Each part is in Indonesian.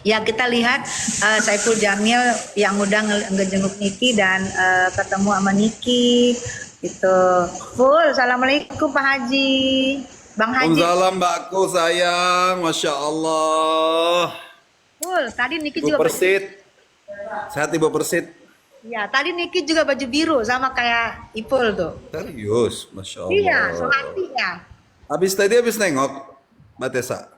Ya kita lihat Saiful Jamil yang udah ngejenguk Niki dan ketemu sama Niki gitu. Full, assalamualaikum Pak Haji, Bang Haji. Waalaikumsalam mbakku sayang, Masya Allah. Full, tadi Niki Ibu juga baju, Persit, sehat Ibu Persit. ya tadi Niki juga baju biru sama kayak Ipul tuh. Serius, Masya Iya, Allah. sehati ya. Habis nengok, Mbak Tessa.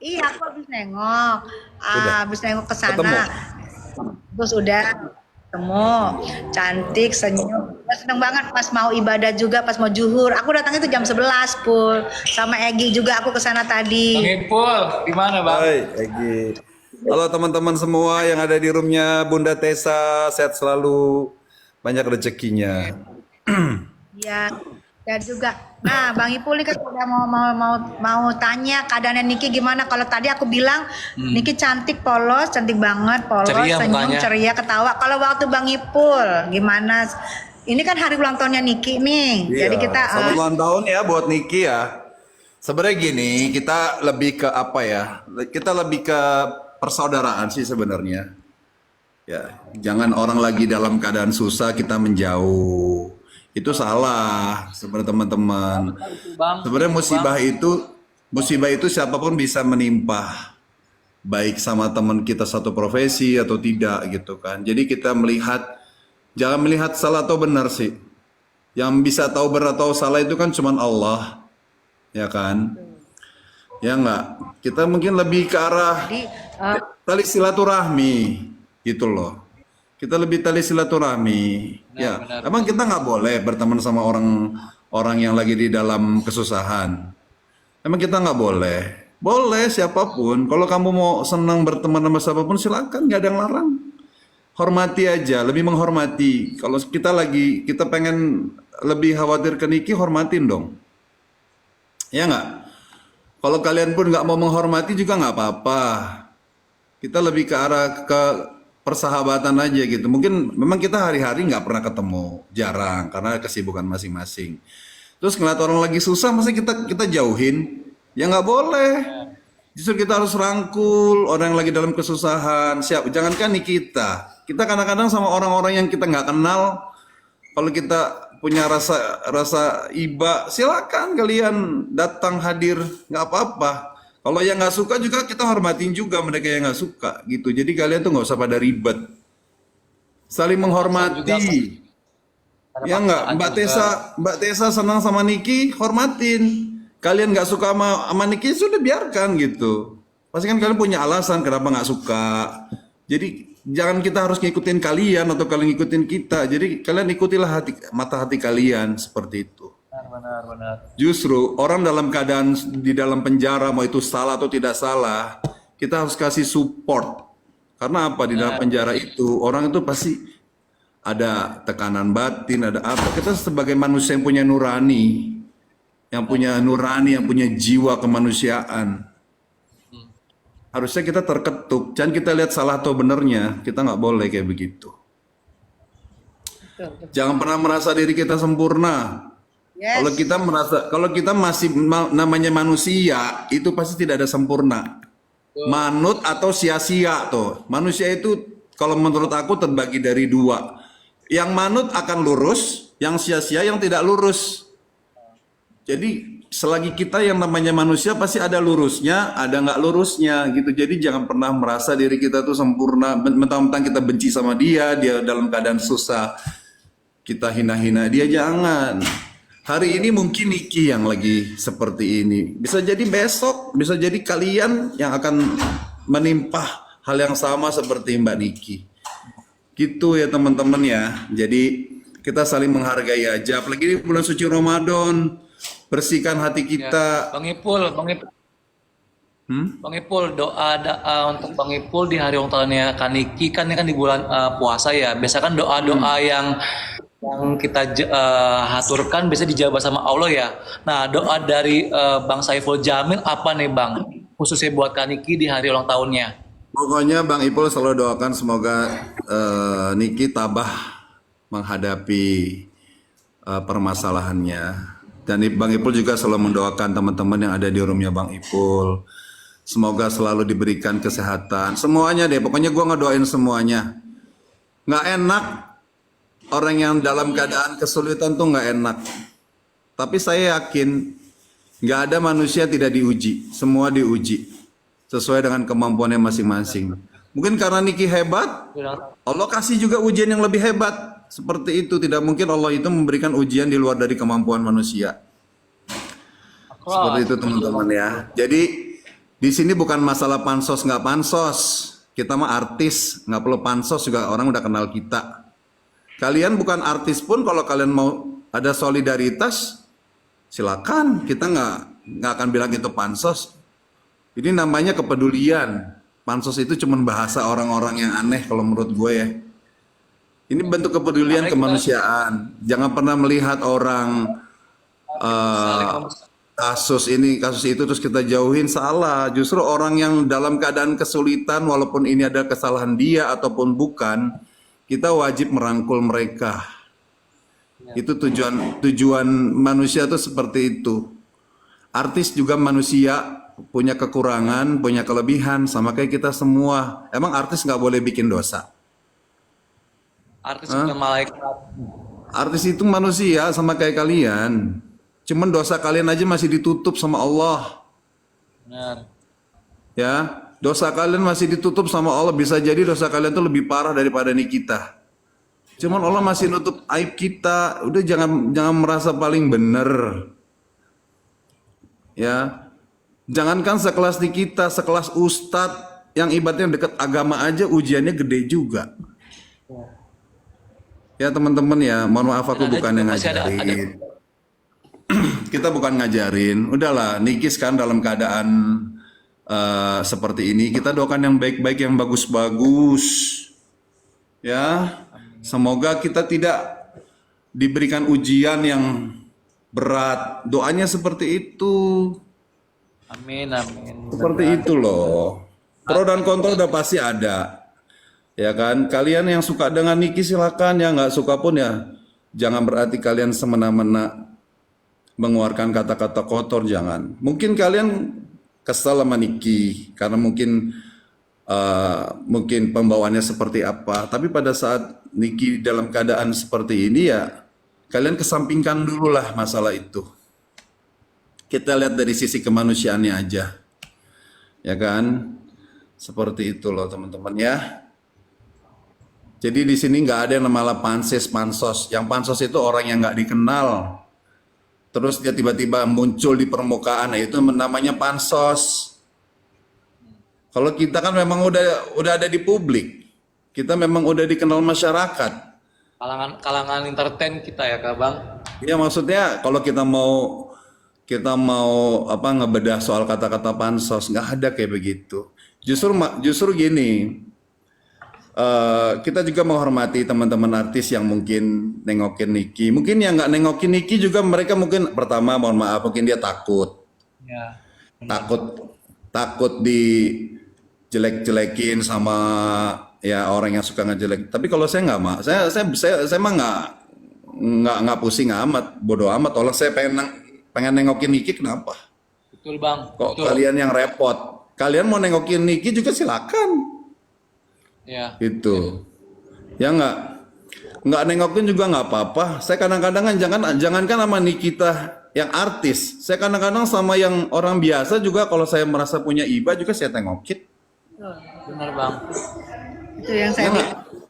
Iya, aku Udah, habis nengok ke ketemu. sana. Terus udah ketemu, cantik, senyum. Udah seneng banget pas mau ibadah juga, pas mau juhur. Aku datangnya itu jam 11, Pul. Sama Egi juga aku ke sana Bang tadi. Ipul, di mana Bang? Hai, Egi. Halo teman-teman semua yang ada di roomnya Bunda Tessa, sehat selalu, banyak rezekinya. Iya. Dan juga, nah Bang Ipul ini kan udah mau tanya keadaannya Niki gimana. Kalau tadi aku bilang Niki cantik, polos, cantik banget, polos, Ceria senyum, mukanya. ceria, ketawa. Kalau waktu Bang Ipul gimana? Ini kan hari ulang tahunnya Niki nih. Jadi Iya, kita selamat ulang tahun ya buat Niki ya. Sebenarnya gini, kita lebih ke apa ya? Kita lebih ke persaudaraan sih sebenarnya. Ya, jangan orang lagi dalam keadaan susah kita menjauh. Itu salah sebenarnya teman-teman. Bang, Sebenarnya itu Bang. musibah itu siapapun bisa menimpa. Baik sama teman kita satu profesi atau tidak gitu kan. Jadi kita melihat, jangan melihat salah atau benar sih. Yang bisa tahu benar atau salah itu kan cuman Allah, ya kan? Ya enggak. Kita mungkin lebih ke arah jadi tali silaturahmi gitu loh. Kita lebih tali silaturahmi. Benar, Ya, benar. emang kita nggak boleh berteman sama orang orang yang lagi di dalam kesusahan. Emang kita nggak boleh. Boleh siapapun. Kalau kamu mau senang berteman sama siapapun silakan, nggak ada yang larang. Hormati aja, lebih menghormati. Kalau kita pengen lebih khawatir ke Niki, hormatin dong. Ya nggak? Kalau kalian pun nggak mau menghormati juga nggak apa-apa. Kita lebih ke arah ke persahabatan aja gitu. Mungkin memang kita hari-hari nggak pernah ketemu, jarang karena kesibukan masing-masing. Terus ngeliat orang lagi susah, masa kita jauhin? Ya nggak boleh. Justru kita harus rangkul orang yang lagi dalam kesusahan. Jangankan nih kita kadang-kadang sama orang-orang yang kita nggak kenal. Kalau kita punya rasa rasa iba, silakan kalian datang hadir, nggak apa-apa. Kalau yang nggak suka juga kita hormatin juga mereka yang nggak suka gitu. Jadi kalian tuh nggak usah pada ribet, saling Paksaan juga Bang. menghormati. Ada Ya nggak, paksaan juga. Mbak Tessa senang sama Niki, hormatin. Kalian nggak suka sama Niki, sudah biarkan gitu. Pasti kan kalian punya alasan kenapa nggak suka. Jadi jangan kita harus ngikutin kalian atau kalian ngikutin kita. Jadi kalian ikutilah mata hati kalian seperti itu. Benar, benar, benar. Justru orang dalam keadaan di dalam penjara mau itu salah atau tidak salah, kita harus kasih support. Karena apa? Di dalam Benar. penjara itu orang itu pasti ada tekanan batin, ada apa. Kita sebagai manusia yang punya jiwa kemanusiaan. Harusnya kita terketuk. Jangan kita lihat salah atau benernya. Kita nggak boleh kayak begitu. betul, betul. Jangan pernah merasa diri kita sempurna. Yes. Kalau kita masih namanya manusia, itu pasti tidak ada sempurna. Manut atau sia-sia tuh. Manusia itu kalau menurut aku terbagi dari dua. Yang manut akan lurus, yang sia-sia yang tidak lurus. Jadi selagi kita yang namanya manusia pasti ada lurusnya, ada nggak lurusnya gitu. Jadi jangan pernah merasa diri kita tuh sempurna. Mentang-mentang kita benci sama dia dalam keadaan susah, kita hina-hina dia, jangan. Hari ini mungkin Niki yang lagi seperti ini. Bisa jadi besok, bisa jadi kalian yang akan menimpa hal yang sama seperti Mbak Niki. Gitu ya teman-teman ya. Jadi kita saling menghargai aja. Apalagi di bulan suci Ramadan. Bersihkan hati Ya. kita. Bang Ipul, doa untuk Bang Ipul di hari ulang tahunnya Kaniki kan ini kan di bulan puasa ya. Biasa kan doa-doa yang kita haturkan bisa dijawab sama Allah ya. Nah, doa dari Bang Saiful Jamil apa nih Bang? Khususnya buat Kaniki di hari ulang tahunnya. Pokoknya Bang Ipul selalu doakan semoga Niki tabah menghadapi permasalahannya. Dan Bang Ipul juga selalu mendoakan teman-teman yang ada di roomnya Bang Ipul. Semoga selalu diberikan kesehatan. Semuanya deh, pokoknya gue ngedoain semuanya. Nggak enak orang yang dalam keadaan kesulitan tuh nggak enak. Tapi saya yakin nggak ada manusia tidak diuji. Semua diuji sesuai dengan kemampuannya masing-masing. Mungkin karena Niki hebat, Allah kasih juga ujian yang lebih hebat. Seperti itu, tidak mungkin Allah itu memberikan ujian di luar dari kemampuan manusia. Seperti itu teman-teman ya. Jadi di sini bukan masalah pansos nggak pansos. Kita mah artis, nggak perlu pansos juga orang udah kenal kita. Kalian bukan artis pun kalau kalian mau ada solidaritas, silakan. Kita nggak akan bilang itu pansos. Ini namanya kepedulian. Pansos itu cuma bahasa orang-orang yang aneh kalau menurut gue ya. Ini bentuk kepedulian kemanusiaan. Jangan pernah melihat orang kasus ini, kasus itu terus kita jauhin, salah. Justru orang yang dalam keadaan kesulitan walaupun ini ada kesalahan dia ataupun bukan, kita wajib merangkul mereka. Itu tujuan manusia itu seperti itu. Artis juga manusia, punya kekurangan, punya kelebihan sama kayak kita semua. Emang artis nggak boleh bikin dosa? Artis bukan malaikat. Artis itu manusia sama kayak kalian. Cuman dosa kalian aja masih ditutup sama Allah. Benar. Ya, dosa kalian masih ditutup sama Allah. Bisa jadi dosa kalian tuh lebih parah daripada kita. Cuman Allah masih nutup aib kita. Udah jangan merasa paling bener. Ya, jangankan sekelas di kita, sekelas ustadz yang ibaratnya dekat agama aja ujiannya gede juga. Ya teman-teman ya, mohon maaf aku bukan yang ngajarin. Kita bukan ngajarin. Udahlah, Niki sekarang dalam keadaan seperti ini. Kita doakan yang baik-baik, yang bagus-bagus. Ya, semoga kita tidak diberikan ujian yang berat. Doanya seperti itu. Amin, amin. Seperti itu loh. Pro dan kontra udah pasti ada. Ya kan, kalian yang suka dengan Niki silakan, yang nggak suka pun ya jangan berarti kalian semena-mena mengeluarkan kata-kata kotor, jangan. Mungkin kalian kesal sama Niki karena mungkin pembawaannya seperti apa. Tapi pada saat Niki dalam keadaan seperti ini ya kalian kesampingkan dulu lah masalah itu. Kita lihat dari sisi kemanusiaannya aja, ya kan? Seperti itu loh teman-teman ya. Jadi di sini nggak ada yang namanya pansos. Yang pansos itu orang yang nggak dikenal. Terus dia tiba-tiba muncul di permukaan, nah itu namanya pansos. Kalau kita kan memang udah ada di publik, kita memang udah dikenal masyarakat. Kalangan entertain kita ya Kak Bang. Ya maksudnya kalau kita mau ngebedah soal kata-kata pansos, nggak ada kayak begitu. Justru gini. Kita juga menghormati teman-teman artis yang mungkin nengokin Niki. Mungkin yang nggak nengokin Niki juga mereka mungkin pertama mohon maaf mungkin dia takut. Ya. Takut dijelek-jelekin sama ya orang yang suka ngejelek. Tapi kalau saya nggak mah, saya mah nggak pusing amat, bodoh amat. Kalau saya pengen nengokin Niki kenapa? Betul Bang. Kok Betul. kalian yang repot? Kalian mau nengokin Niki juga silakan. Ya. Itu ya nggak nengokin juga nggak apa-apa. Saya kadang-kadang kan jangankan sama Nikita yang artis, saya kadang-kadang sama yang orang biasa juga kalau saya merasa punya iba juga saya tengokin. Benar Bang. Itu yang saya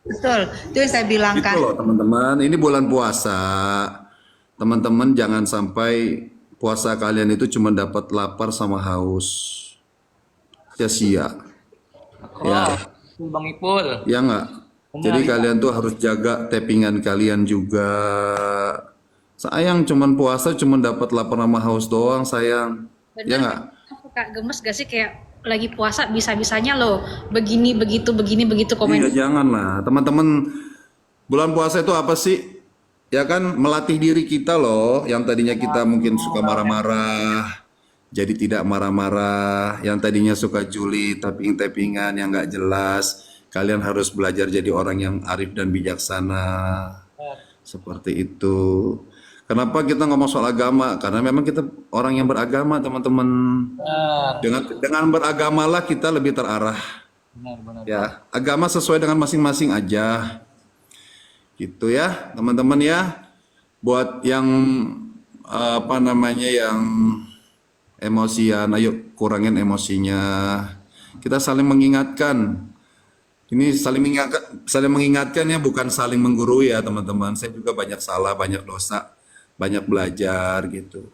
betul. Itu yang saya bilang Gitu loh teman-teman. Ini bulan puasa, teman-teman jangan sampai puasa kalian itu cuma dapat lapar sama haus, sia-sia. Ya. Bang Ipul. Ya nggak? Jadi kalian tuh harus jaga tappingan kalian juga. Sayang cuman puasa cuman dapat lapar sama haus doang sayang. Bener, Ya nggak? suka gemes gak sih kayak lagi puasa bisa-bisanya loh begini begitu komen. Iya jangan lah teman-teman. Bulan puasa itu apa sih? Ya kan melatih diri kita loh. Yang tadinya kita mungkin suka marah-marah. Jadi tidak marah-marah, yang tadinya suka julid, tapping-tappingan yang nggak jelas. Kalian harus belajar jadi orang yang arif dan bijaksana. Seperti itu. Kenapa kita ngomong soal agama? Karena memang kita orang yang beragama, teman-teman. Benar, Dengan beragamalah kita lebih terarah. benar. Ya, agama sesuai dengan masing-masing aja. Gitu ya, teman-teman ya. Buat yang apa namanya yang emosian, ayo kurangin emosinya. Kita saling mengingatkan. Ini saling mengingatkan ya, bukan saling menggurui ya, teman-teman. Saya juga banyak salah, banyak dosa, banyak belajar gitu.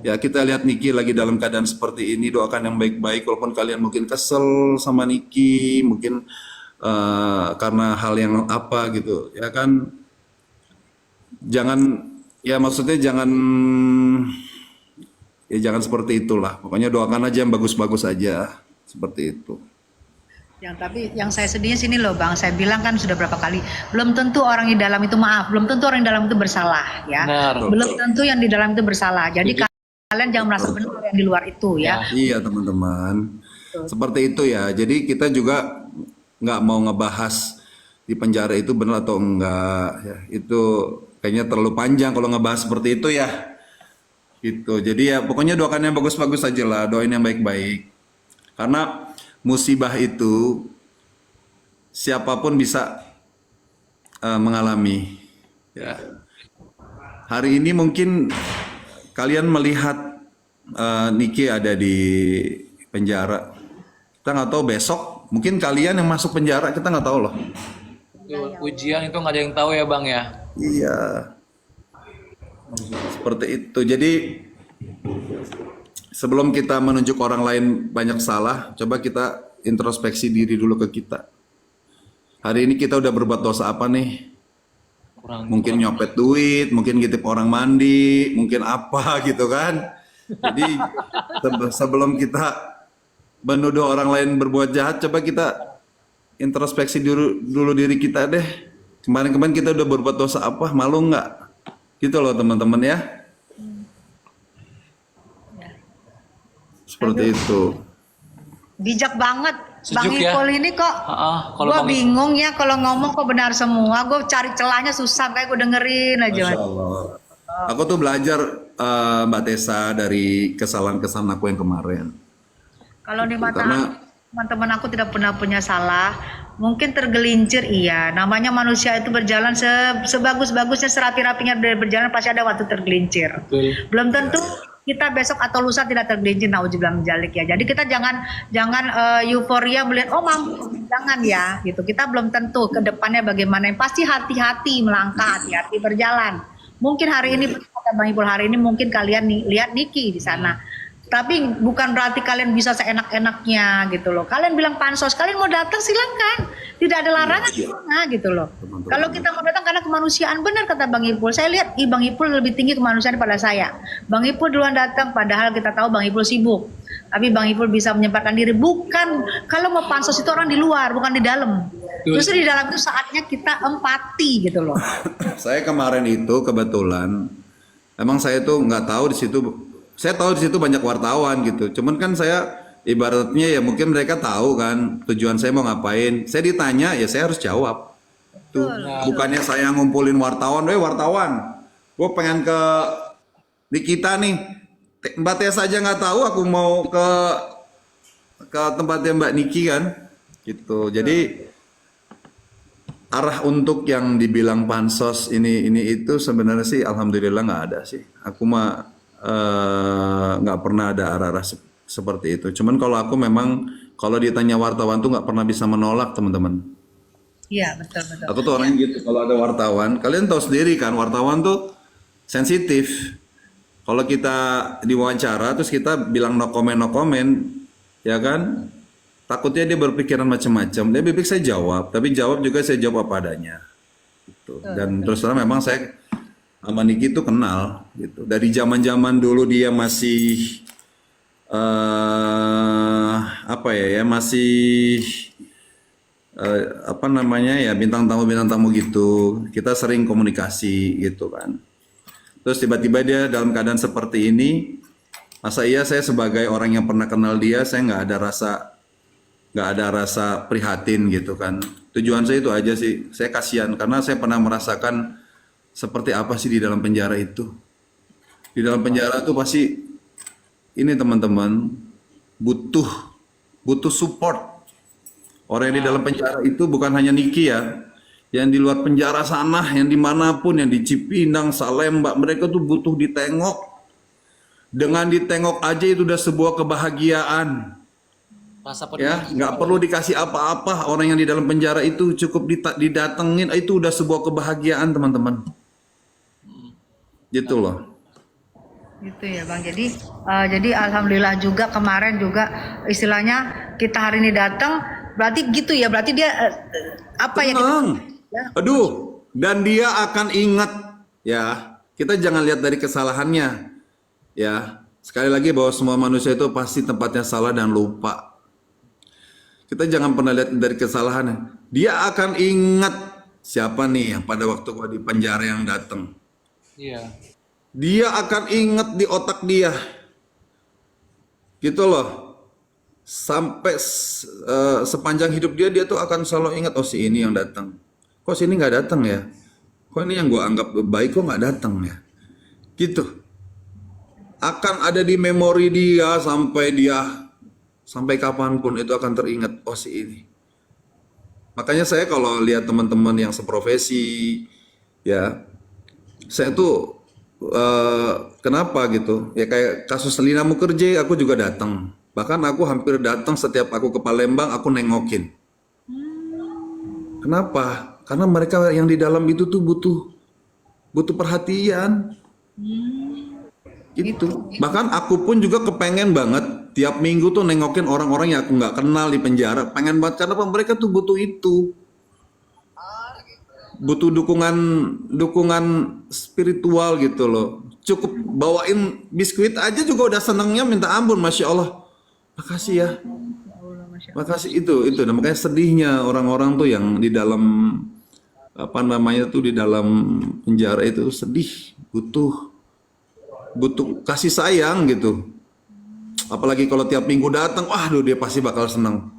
Ya, kita lihat Niki lagi dalam keadaan seperti ini, doakan yang baik-baik. Walaupun kalian mungkin kesel sama Niki, mungkin karena hal yang apa gitu, ya kan. Jangan, ya maksudnya jangan seperti itulah. Pokoknya doakan aja yang bagus-bagus aja, seperti itu. Tapi yang saya sedihnya sini loh Bang, saya bilang kan sudah berapa kali, belum tentu orang di dalam itu belum tentu orang di dalam itu bersalah ya. Benar. Belum tentu yang di dalam itu bersalah. Jadi kalian jangan merasa benar yang di luar itu ya. Iya teman-teman, seperti itu ya. Jadi kita juga nggak mau ngebahas di penjara itu benar atau enggak ya. Itu kayaknya terlalu panjang kalau ngebahas seperti itu ya. Gitu. Jadi ya pokoknya doakan yang bagus-bagus aja lah, doain yang baik-baik. Karena musibah itu siapapun bisa mengalami. Ya. Hari ini mungkin kalian melihat Niki ada di penjara. Kita nggak tahu besok mungkin kalian yang masuk penjara, kita nggak tahu loh. Ujian itu nggak ada yang tahu ya Bang ya. Iya. Seperti itu. Jadi sebelum kita menunjuk orang lain banyak salah, coba kita introspeksi diri dulu ke kita. Hari ini kita udah berbuat dosa apa nih? Mungkin nyopet duit, mungkin ngitip orang mandi, mungkin apa gitu kan. Jadi sebelum kita menuduh orang lain berbuat jahat, coba kita introspeksi dulu diri kita deh. Kemarin-kemarin kita udah berbuat dosa apa, malu nggak? Gitu loh teman-teman ya. Seperti itu. Bijak banget. Bang Sejuk ya. Ipul ini kok Kalau gue Bang bingung ya kalau ngomong kok benar semua. Gue cari celahnya susah kayak gue dengerin aja. Masya Allah. Aku tuh belajar Mbak Tessa dari kesalahan-kesalahan aku yang kemarin. Kalau di mata Karena- aku, teman-teman aku tidak pernah punya salah. Mungkin tergelincir iya. Namanya manusia itu berjalan sebagus-bagusnya, serapi-rapinya berjalan pasti ada waktu tergelincir. Betul. Belum tentu kita besok atau lusa tidak tergelincir, nauzubillah min dzalik ya. Jadi kita jangan euforia melihat oh mampu, jangan ya gitu. Kita belum tentu ke depannya bagaimana. Pasti hati-hati melangkah, hati-hati berjalan. Mungkin hari ini kata Bang Ipul, hari ini mungkin kalian lihat Niki di sana. Tapi bukan berarti kalian bisa seenak-enaknya gitu loh. Kalian bilang pansos, kalian mau datang silakan. Tidak ada larangan di sana gitu loh. Kalau kita mau datang karena kemanusiaan, benar kata Bang Ipul. Saya lihat Bang Ipul lebih tinggi kemanusiaan daripada saya. Bang Ipul duluan datang padahal kita tahu Bang Ipul sibuk. Tapi Bang Ipul bisa menyempatkan diri. Bukan, kalau mau pansos itu orang di luar, bukan di dalam. Justru di dalam itu saatnya kita empati gitu loh. Saya kemarin itu kebetulan, emang saya tuh nggak tahu di situ. Saya tahu di situ banyak wartawan gitu. Cuman kan saya ibaratnya ya mungkin mereka tahu kan tujuan saya mau ngapain. Saya ditanya ya saya harus jawab. Tuh, bukannya saya ngumpulin wartawan, wartawan, gue pengen ke Nikita nih. Mbak Tessa aja nggak tahu aku mau ke tempatnya Mbak Niki kan, gitu. Jadi arah untuk yang dibilang pansos ini itu sebenarnya sih alhamdulillah nggak ada sih. Aku mah nggak pernah ada arah-arah seperti itu. Cuman kalau aku memang kalau ditanya wartawan tuh nggak pernah bisa menolak teman-teman. Iya betul. Aku tuh orangnya gitu. Kalau ada wartawan, kalian tahu sendiri kan wartawan tuh sensitif. Kalau kita diwawancara terus kita bilang no comment, ya kan? Takutnya dia berpikiran macam-macam. Dia bibik saya jawab, tapi jawab juga saya jawab apa adanya. Gitu. Dan terus terang memang saya sama Niki itu kenal gitu. Dari zaman-zaman dulu dia masih masih bintang tamu gitu. Kita sering komunikasi gitu kan. Terus tiba-tiba dia dalam keadaan seperti ini, masa iya saya sebagai orang yang pernah kenal dia, saya nggak ada rasa prihatin gitu kan. Tujuan saya itu aja sih, saya kasihan karena saya pernah merasakan seperti apa sih di dalam penjara itu. Di dalam penjara tuh pasti ini teman-teman butuh support. Orang yang di dalam penjara itu bukan hanya Niki ya, yang di luar penjara sana, yang dimanapun, yang di Cipinang, Salemba, mereka tuh butuh ditengok. Dengan ditengok aja itu udah sebuah kebahagiaan. Rasa Ya, peduli. nggak perlu dikasih apa-apa. Orang yang di dalam penjara itu cukup didatengin, itu udah sebuah kebahagiaan teman-teman. Gitu loh. Gitu ya Bang. Jadi alhamdulillah juga kemarin juga istilahnya kita hari ini datang, berarti gitu ya. Berarti dia apa ya? Tenang. Aduh, dan dia akan ingat ya. Kita jangan lihat dari kesalahannya. Ya, sekali lagi bahwa semua manusia itu pasti tempatnya salah dan lupa. Kita jangan pernah lihat dari kesalahannya. Dia akan ingat siapa nih yang pada waktu gua di penjara yang datang. Iya. Dia akan ingat di otak dia. Gitu loh. Sampai sepanjang hidup dia tuh akan selalu ingat, oh si ini yang datang. Kok si ini nggak datang ya? Kok ini yang gua anggap baik kok nggak datang ya? Gitu. Akan ada di memori dia sampai kapanpun itu akan teringat, oh si ini. Makanya saya kalau lihat teman-teman yang seprofesi ya, saya tuh kenapa gitu ya, kayak kasus Lina Mukherjee aku juga datang, bahkan aku hampir datang setiap aku ke Palembang, aku nengokin. Kenapa? Karena mereka yang di dalam itu tuh butuh perhatian. Itu. Bahkan aku pun juga kepengen banget tiap minggu tuh nengokin orang-orang yang aku nggak kenal di penjara. Pengen banget karena mereka tuh butuh itu. Butuh dukungan spiritual gitu loh. Cukup bawain biskuit aja juga udah senengnya minta ampun, Masya Allah. Makasih ya. Makasih itu. Nah, makanya sedihnya orang-orang tuh yang di dalam apa namanya tuh di dalam penjara itu sedih, butuh kasih sayang gitu. Apalagi kalau tiap minggu datang, waduh dia pasti bakal senang.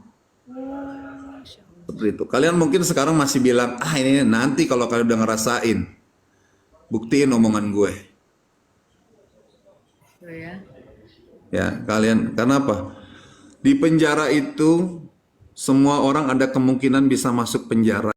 Seperti itu. Kalian mungkin sekarang masih bilang, ini nanti kalau kalian udah ngerasain, buktiin omongan gue. Ya, kalian, karena apa? Di penjara itu semua orang ada kemungkinan bisa masuk penjara.